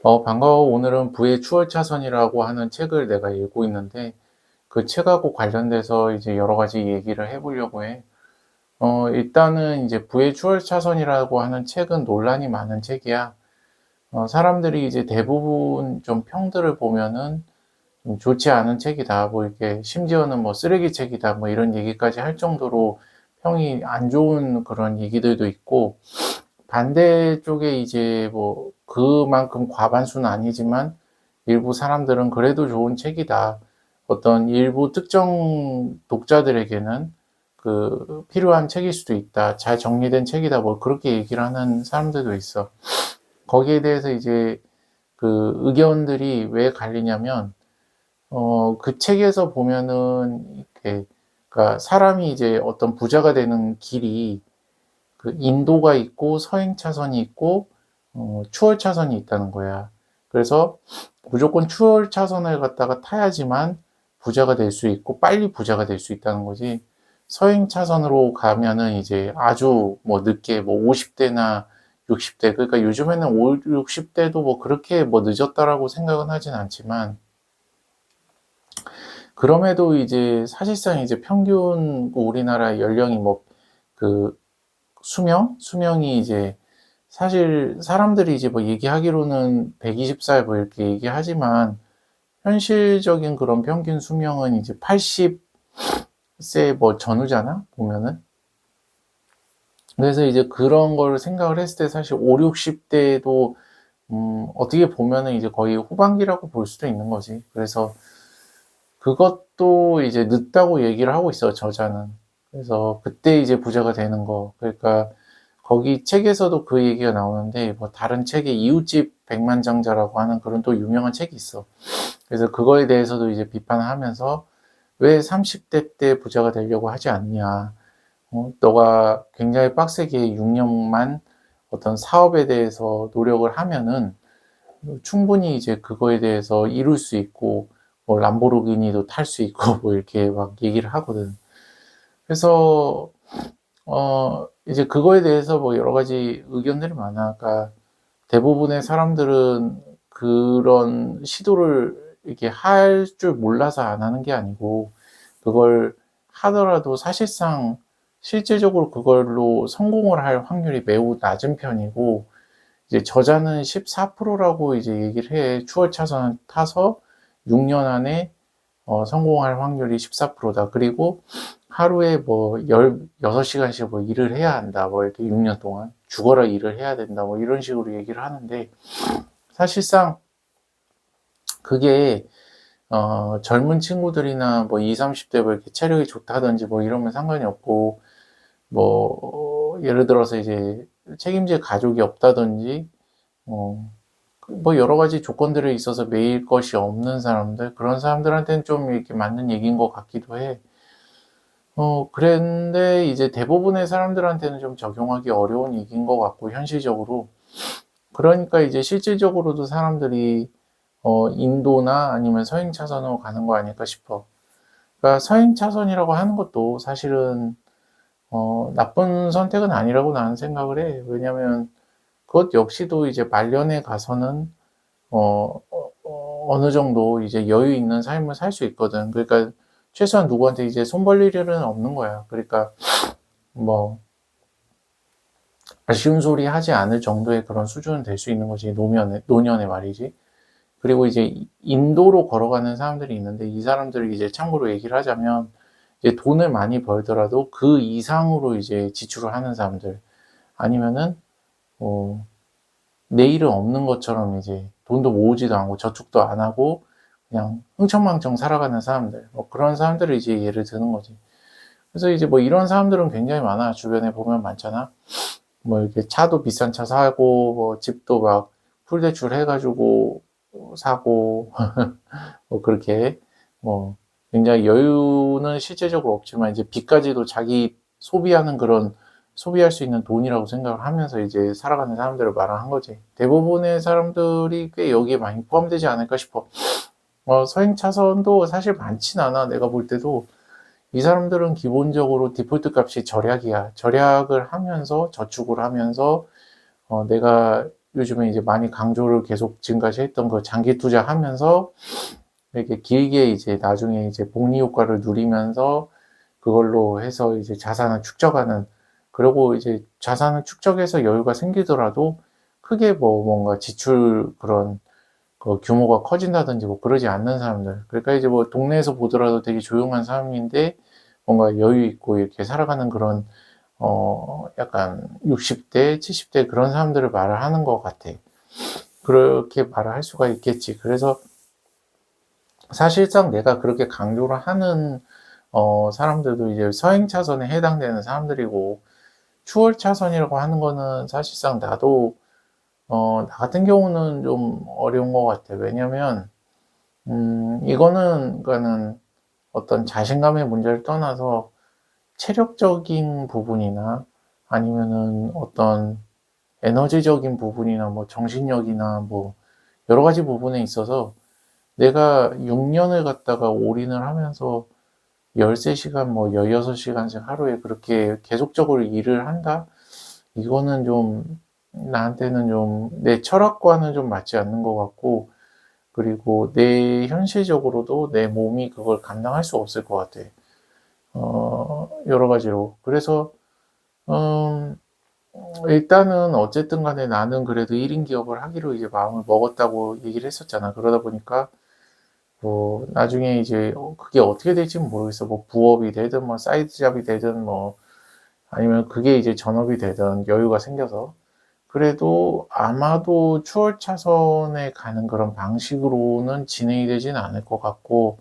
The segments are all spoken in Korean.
반가워. 오늘은 부의 추월차선이라고 하는 책을 내가 읽고 있는데, 그 책하고 관련돼서 이제 여러 가지 얘기를 해보려고 해. 일단은 이제 부의 추월차선이라고 하는 책은 논란이 많은 책이야. 사람들이 이제 대부분 좀 평들을 보면은 좀 좋지 않은 책이다. 뭐 이렇게 심지어는 뭐 쓰레기 책이다. 뭐 이런 얘기까지 할 정도로 평이 안 좋은 그런 얘기들도 있고, 반대쪽에 이제 뭐 그만큼 과반수는 아니지만 일부 사람들은 그래도 좋은 책이다. 어떤 일부 특정 독자들에게는 그 필요한 책일 수도 있다. 잘 정리된 책이다. 뭐 그렇게 얘기를 하는 사람들도 있어. 거기에 대해서 이제 그 의견들이 왜 갈리냐면, 그 책에서 보면은 이렇게, 그러니까 사람이 이제 어떤 부자가 되는 길이 그 인도가 있고 서행 차선이 있고 추월 차선이 있다는 거야. 그래서 무조건 추월 차선을 갖다가 타야지만 부자가 될 수 있고 빨리 부자가 될 수 있다는 거지. 서행 차선으로 가면은 이제 아주 뭐 늦게 뭐 50대나 60대, 그러니까 요즘에는 60대도 뭐 그렇게 뭐 늦었다라고 생각은 하진 않지만, 그럼에도 이제 사실상 이제 평균 우리나라 연령이 뭐 그 수명이 이제, 사실 사람들이 이제 뭐 얘기하기로는 120살 뭐 이렇게 얘기하지만 현실적인 그런 평균 수명은 이제 80세 뭐 전후잖아 보면은. 그래서 이제 그런 걸 생각을 했을 때 사실 5, 60대도 어떻게 보면은 이제 거의 후반기라고 볼 수도 있는 거지. 그래서 그것도 이제 늦다고 얘기를 하고 있어, 저자는. 그래서 그때 이제 부자가 되는 거. 그러니까 거기 책에서도 그 얘기가 나오는데, 뭐 다른 책에 이웃집 백만장자라고 하는 그런 또 유명한 책이 있어. 그래서 그거에 대해서도 이제 비판을 하면서 왜 30대 때 부자가 되려고 하지 않냐. 너가 굉장히 빡세게 6년만 어떤 사업에 대해서 노력을 하면은 충분히 이제 그거에 대해서 이룰 수 있고, 뭐 람보르기니도 탈 수 있고 뭐 이렇게 막 얘기를 하거든. 그래서 이제 그거에 대해서 뭐 여러 가지 의견들이 많아. 그러니까 대부분의 사람들은 그런 시도를 이렇게 할 줄 몰라서 안 하는 게 아니고, 그걸 하더라도 사실상 실질적으로 그걸로 성공을 할 확률이 매우 낮은 편이고, 이제 저자는 14%라고 이제 얘기를 해. 추월 차선 타서 6년 안에 성공할 확률이 14%다. 그리고 하루에 뭐 16시간씩 뭐 일을 해야 한다. 뭐 이렇게 6년 동안 죽어라 일을 해야 된다. 뭐 이런 식으로 얘기를 하는데, 사실상 그게 젊은 친구들이나 뭐 20, 30대 뭐 이렇게 체력이 좋다든지 뭐 이러면 상관이 없고, 뭐 예를 들어서 이제 책임질 가족이 없다든지, 뭐 여러 가지 조건들에 있어서 매일 것이 없는 사람들, 그런 사람들한테는 좀 이렇게 맞는 얘기인 것 같기도 해. 그런데 이제 대부분의 사람들한테는 좀 적용하기 어려운 얘기인 것 같고, 현실적으로. 그러니까 이제 실질적으로도 사람들이 인도나 아니면 서행 차선으로 가는 거 아닐까 싶어. 그러니까 서행 차선이라고 하는 것도 사실은 나쁜 선택은 아니라고 나는 생각을 해. 왜냐면 그것 역시도 이제 말년에 가서는 어느 정도 이제 여유 있는 삶을 살 수 있거든. 그러니까 최소한 누구한테 이제 손 벌릴 일은 없는 거야. 그러니까 뭐 아쉬운 소리 하지 않을 정도의 그런 수준은 될 수 있는 거지. 노년에 말이지. 그리고 이제 인도로 걸어가는 사람들이 있는데, 이 사람들을 이제 참고로 얘기를 하자면 이제 돈을 많이 벌더라도 그 이상으로 이제 지출을 하는 사람들, 아니면은 뭐 내일은 없는 것처럼 이제 돈도 모으지도 않고 저축도 안 하고 그냥 흥청망청 살아가는 사람들, 뭐 그런 사람들을 이제 예를 드는 거지. 그래서 이제 뭐 이런 사람들은 굉장히 많아. 주변에 보면 많잖아. 뭐 이렇게 차도 비싼 차 사고, 뭐 집도 막 풀대출 해가지고 사고, 뭐 그렇게 뭐 굉장히 여유는 실제적으로 없지만 이제 빚까지도 자기 소비하는 그런, 소비할 수 있는 돈이라고 생각을 하면서 이제 살아가는 사람들을 말하는 거지. 대부분의 사람들이 꽤 여기에 많이 포함되지 않을까 싶어. 서행 차선도 사실 많진 않아. 내가 볼 때도 이 사람들은 기본적으로 디폴트 값이 절약이야. 절약을 하면서 저축을 하면서 내가 요즘에 이제 많이 강조를 계속 지금까지 했던 그 장기 투자하면서 이렇게 길게 이제 나중에 이제 복리 효과를 누리면서 그걸로 해서 이제 자산을 축적하는, 그리고 이제 자산을 축적해서 여유가 생기더라도 크게 뭐 뭔가 지출 그런 그 규모가 커진다든지 뭐 그러지 않는 사람들. 그러니까 이제 뭐 동네에서 보더라도 되게 조용한 사람인데 뭔가 여유 있고 이렇게 살아가는 그런 약간 60대, 70대 그런 사람들을 말을 하는 것 같아. 그렇게 말을 할 수가 있겠지. 그래서 사실상 내가 그렇게 강조를 하는 사람들도 이제 서행 차선에 해당되는 사람들이고, 추월 차선이라고 하는 거는 사실상 나도 나 같은 경우는 좀 어려운 것 같아. 왜냐면 이거는 그러니까는 어떤 자신감의 문제를 떠나서 체력적인 부분이나 아니면은 어떤 에너지적인 부분이나 뭐 정신력이나 뭐 여러 가지 부분에 있어서 내가 6년을 갖다가 올인을 하면서 13시간 뭐 16시간씩 하루에 그렇게 계속적으로 일을 한다? 이거는 좀 나한테는 좀 내 철학과는 좀 맞지 않는 것 같고, 그리고 내 현실적으로도 내 몸이 그걸 감당할 수 없을 것 같아. 여러 가지로. 그래서 음, 일단은 어쨌든 간에 나는 그래도 1인 기업을 하기로 이제 마음을 먹었다고 얘기를 했었잖아. 그러다 보니까 뭐 나중에 이제 그게 어떻게 될지는 모르겠어. 뭐 부업이 되든 뭐 사이드 잡이 되든 뭐 아니면 그게 이제 전업이 되든 여유가 생겨서, 그래도 아마도 추월 차선에 가는 그런 방식으로는 진행이 되지는 않을 것 같고,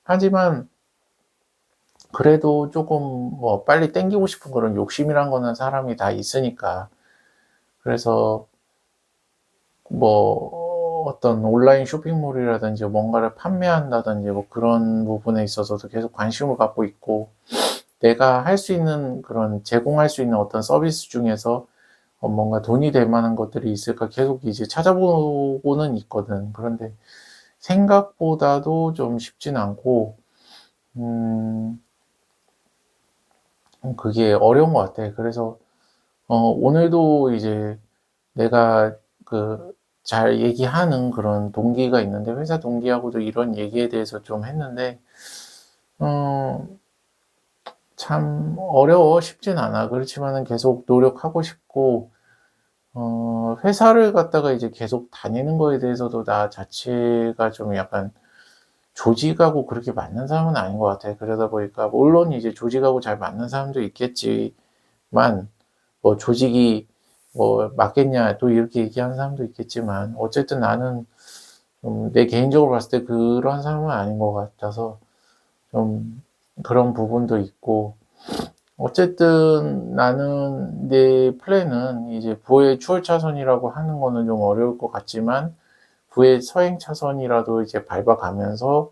하지만 그래도 조금 뭐 빨리 땡기고 싶은 그런 욕심이란 거는 사람이 다 있으니까, 그래서 뭐 어떤 온라인 쇼핑몰이라든지 뭔가를 판매한다든지 뭐 그런 부분에 있어서도 계속 관심을 갖고 있고, 내가 할 수 있는 그런 제공할 수 있는 어떤 서비스 중에서 뭔가 돈이 될 만한 것들이 있을까 계속 이제 찾아보고는 있거든. 그런데 생각보다도 좀 쉽진 않고, 음, 그게 어려운 것 같아. 그래서 오늘도 이제 내가 그 잘 얘기하는 그런 동기가 있는데, 회사 동기하고도 이런 얘기에 대해서 좀 했는데, 음, 참 어려워. 쉽진 않아. 그렇지만은 계속 노력하고 싶고, 회사를 갖다가 이제 계속 다니는 거에 대해서도 나 자체가 좀 약간 조직하고 그렇게 맞는 사람은 아닌 것 같아. 그러다 보니까 물론 이제 조직하고 잘 맞는 사람도 있겠지만, 뭐 조직이 뭐 맞겠냐 또 이렇게 얘기하는 사람도 있겠지만, 어쨌든 나는 내 개인적으로 봤을 때 그런 사람은 아닌 것 같아서 좀 그런 부분도 있고, 어쨌든 나는 내 플랜은 이제 부의 추월 차선이라고 하는 거는 좀 어려울 것 같지만, 부의 서행 차선이라도 이제 밟아가면서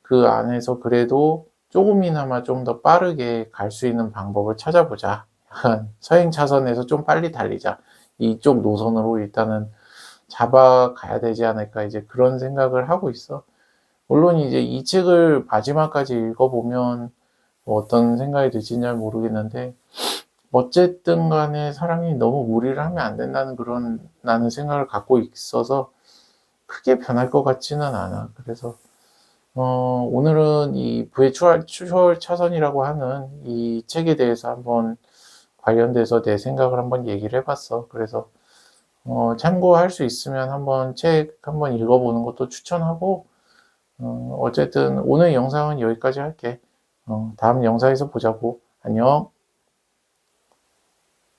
그 안에서 그래도 조금이나마 좀 더 빠르게 갈 수 있는 방법을 찾아보자. 약간 서행 차선에서 좀 빨리 달리자. 이쪽 노선으로 일단은 잡아가야 되지 않을까, 이제 그런 생각을 하고 있어. 물론 이제 이 책을 마지막까지 읽어보면 뭐 어떤 생각이 들지는 잘 모르겠는데, 어쨌든 간에 사람이 너무 무리를 하면 안 된다는 그런 나는 생각을 갖고 있어서 크게 변할 것 같지는 않아. 그래서 오늘은 이 부의 추월 차선이라고 하는 이 책에 대해서 한번 관련돼서 내 생각을 한번 얘기를 해봤어. 그래서 참고할 수 있으면 한번 책 한번 읽어보는 것도 추천하고, 어쨌든 오늘 영상은 여기까지 할게. 다음 영상에서 보자고. 안녕.